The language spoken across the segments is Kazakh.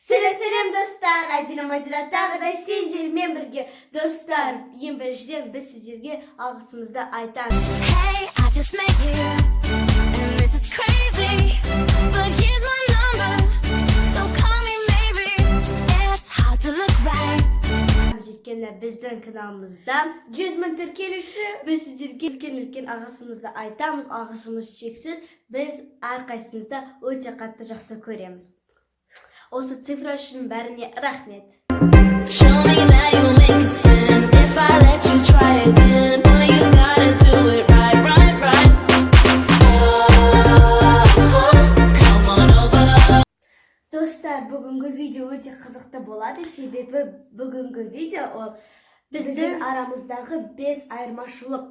Сәлем достар, Адина Мадина тағы да сендермен бірге. Достар, ең біріншіден біз сіздерге алғысымызды айтамыз. Hey, I just met you, and this is crazy, but here's my number, so call me maybe. It's hard to look right. Өйткені біздің каналымызда 100 мың тіркелуші. Біз сіздерге үлкен алғысымызды айтамыз, алғысымыз шексіз. Біз әрқайсыңызды өте қатты жақсы көреміз. Осы цифра үшін бәріне рахмет. Show me that you make it spin. If I let you try again, boy, you gotta do it right, right, right. Come on over. Достар, бүгінгі видео өте қызықты болады, себебі бүгінгі видео ол біздің арамыздағы 5 айырмашылық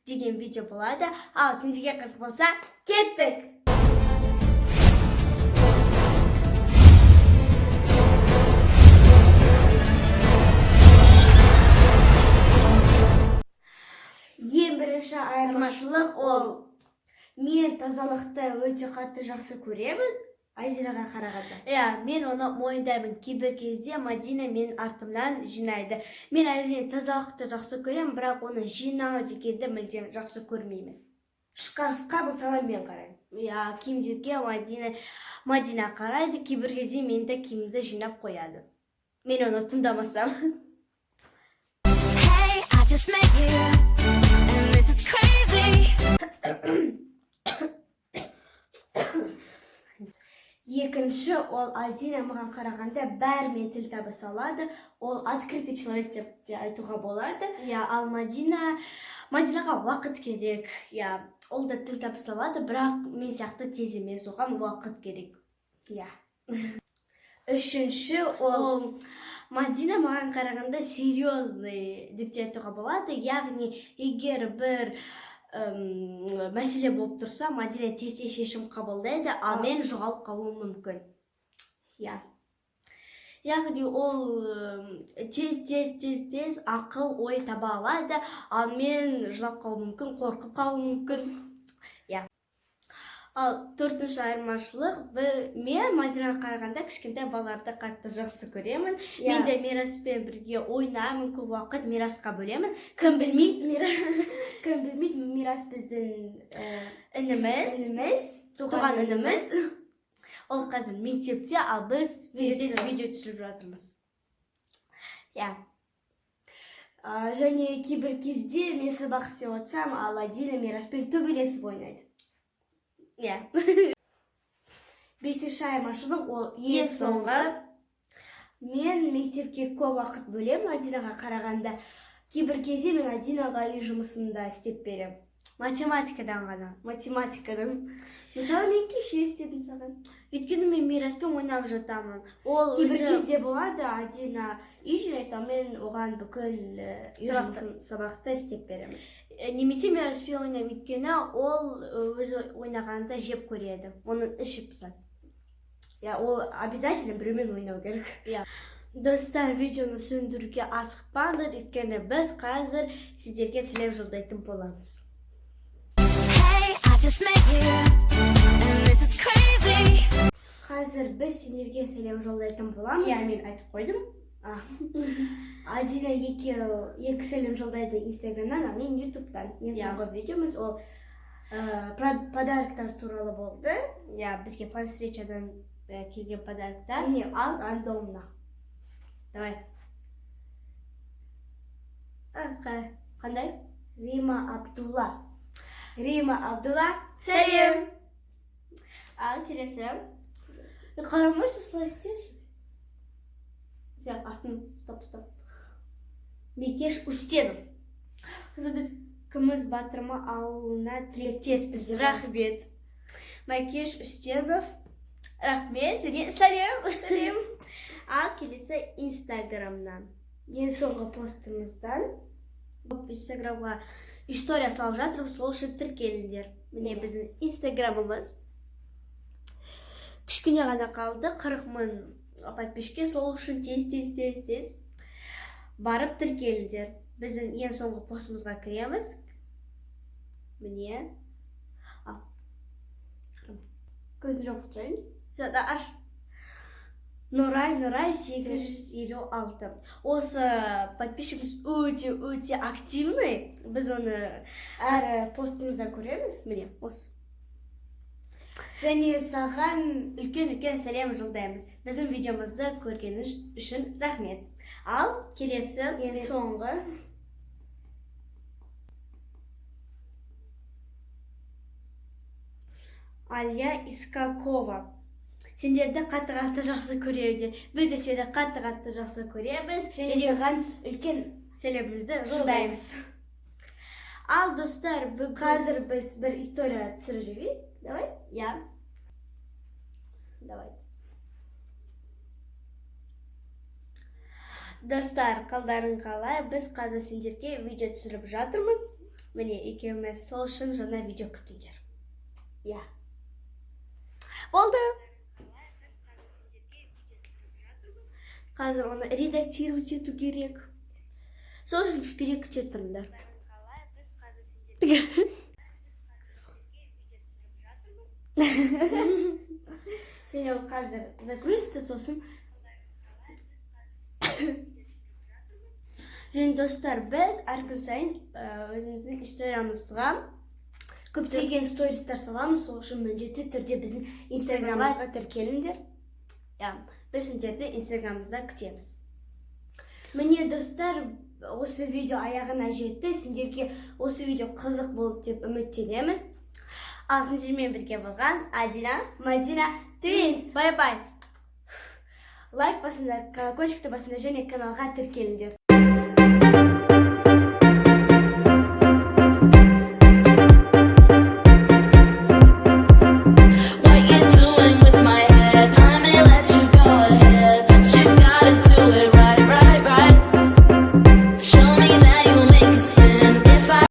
деген видео болады. Ал сендерге қызық болса, кеттік! Ең бірінші айырмашылық ол мен тазалықты өте қатты жақсы көремін Азираға қарағанда. Мен оны мойындаймын. Кейбір кезде Мадина мен артымнан жинайды. Мен әрине тазалықты жақсы көремін, бірақ оны жинау дегенді мүлдем жақсы көрмеймін. Шкафқа мысалы мен қараймын. Киімдерге Мадина қарайды, кейбір кезде мен де киімді жинап қояды. Мен оны тыңдамасам. Hey, I just met you, and this is crazy. Екінші, ол Адина маған қарағанда бәрімен тіл табыса алады. Ол открытый человек деп те айтуға болады. Ал Мадинаға уақыт керек. Ол да тіл табыса алады, бірақ мен сияқты тез емес, оған уақыт керек. Үшінші, ол Мадина маған қарағанда серьезный деп те айтуға болады. Яғни, егер бір мәселе болып тұрса, Мадина тез шешім қабылдайды, ал мен жоғалып қалуым мүмкін. Яғни ол тез ақыл ой таба алады, ал мен жылап қалуым мүмкін, қорқып қалуым мүмкін. Ал төртінші айырмашылық, мен Мадинаға қарағанда кішкентай балаларды қатты жақсы көремін. Мен де Мираспен бірге ойнаймын, көп уақыт Мирасқа бөлемін. Кім білмейді, Мирас біздің ініміз, туған ініміз. Ол қазір мектепте, ал біз видео түсіріп жатырмыз. Және кейбір кезде мен сабақ істеп отырсам, ал Адина Мираспен төбелесіп ойнайды. Бесінші айырмашылық, ол ең соңғы. Мен мектепке көп уақыт бөлемін Адинаға қарағанда. Кейбір кезде мен Адинаға үй жұмысында істеп беремін. Математикадан ғана. Мысалы, мен кеше істедім саған. Өйткені мен Мираспен ойнап жатамын. Кейбір кезде болады, Адина үй жинайды, мен оған бүкіл үй жұмысын сабақты істеп беремін. Немесе Мираспен ойнап, өйткені ол өзі ойнағанда жеп көреді. Оның іші пысады. Ол обязательно біреумен ойнау керек. Достар, видеоны сөндіруге асықпаңдар, өйткені біз қазір сіздерге сәлем жолдайтын боламыз. Hey, I just met you, and this is crazy. Қазір біз сендерге сәлем жолдайтын боламыз. Мен айтып қойдым. Адина екі сәлем жолдайды Инстаграмнан, а мен Ютубтан. Ең соңғы видеомыз ол подарктар туралы болды. Бізге фан встречадан келген подарктар. Ал рандомна. Давай. Қандай? Рима Абдулла, сәлем! Ал келесі. Қарамайсың, солай істеші. Астын стоп. Мекеш Устенов. Күміс батырма ауылына тілектеспіз. Рахмет. Мекеш Устенов. Рахмет. Және сәлем. Ал келесі Инстаграмнан. Ең соңғы постымыздан. Инстаграмға история салып жатырмыз, сол үшін тіркеліңдер. Міне біздің Инстаграмымыз. Кішкене ғана қалды, 40 мың подписчикке, сол үшін тез барып тіркеліңдер. Біздің ең соңғы постымызға кіреміз. Міне. Көзін жауып тұрайын. Аш. Нурай 856. Осы подписчигimiz өте активный. Біз оны әр постымызда көреміз. Міне, осы. Және саған үлкен сәлем жолдаймыз. Біздің видеомызды көргеніңіз үшін рахмет. Ал келесі ең соңғы Алия Искакова. Сендерді қатты жақсы көреміз. Біз де сені қатты жақсы көреміз. Және саған үлкен сәлемімізді жолдаймыз. Ал достар, қазір біз бір история түсіріп жіберейік. Давай? Я. Давай. Достар, қалдарың қалай? Біз қазір сендерге видео түсіріп жатырмыз. Міне, екеуміз сол үшін жаңа видео күтіңдер. Я. Болды. Қазір оны редактировать ету керек. Сол үшін вперед күте тұрыңдар. Және ол қазір загрузится, сосын. Және достар, біз әр күн сайын өзіміздің историямызға көптеген стористар саламыз, сол үшін міндетті түрде біздің инстаграмымызға тіркеліңдер. Біз сендерді инстаграмымызда күтеміз. Міне достар, осы видео аяғына жетті. Сендерге осы видео қызық болды деп үміттенеміз. Ал сендермен бірге болған Адина, Мадина, Твинс. Бай-бай. Лайк басыңдар, колокольчикті басыңдар және каналға тіркеліңдер.